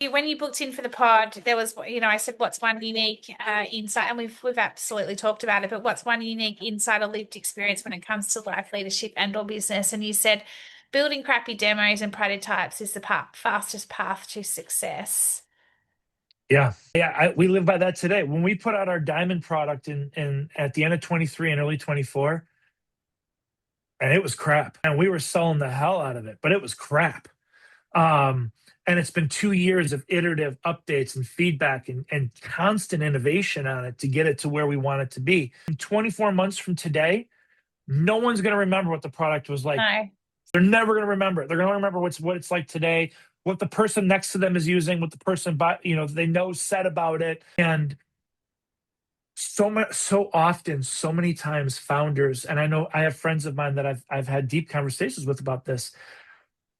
When you booked in for the pod, there was, I said, what's one unique insight? And we've absolutely talked about it, but what's one unique insight or lived experience when it comes to life leadership and or business? And you said building crappy demos and prototypes is the fastest path to success. Yeah. Yeah. We live by that today. When we put out our diamond product in at the end of 23 and early 24, and it was crap. And we were selling the hell out of it, but it was crap. And it's been 2 years of iterative updates and feedback and constant innovation on it to get it to where we want it to be. In 24 months from today, no one's going to remember what the product was like. No. They're never going to remember it. They're going to remember what it's like today, what the person next to them is using, what the person they know said about it. And so often, so many times, founders, and I know I have friends of mine that I've had deep conversations with about this,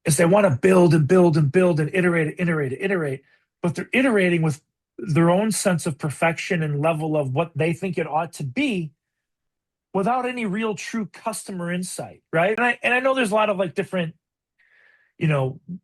is they want to build and build and build and iterate, but they're iterating with their own sense of perfection and level of what they think it ought to be without any real true customer insight, right? And I know there's a lot of like different,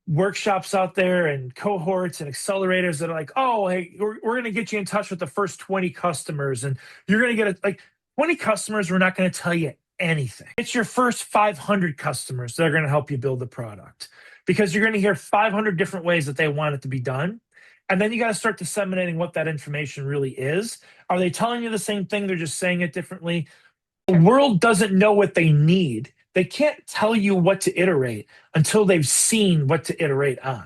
workshops out there and cohorts and accelerators that are like, oh, hey, we're going to get you in touch with the first 20 customers, and you're going to get like 20 customers. We're not going to tell you anything. It's your first 500 customers that are going to help you build the product, because you're going to hear 500 different ways that they want it to be done. And then you got to start disseminating what that information really is. Are they telling you the same thing? They're just saying it differently. The world doesn't know what they need. They can't tell you what to iterate until they've seen what to iterate on.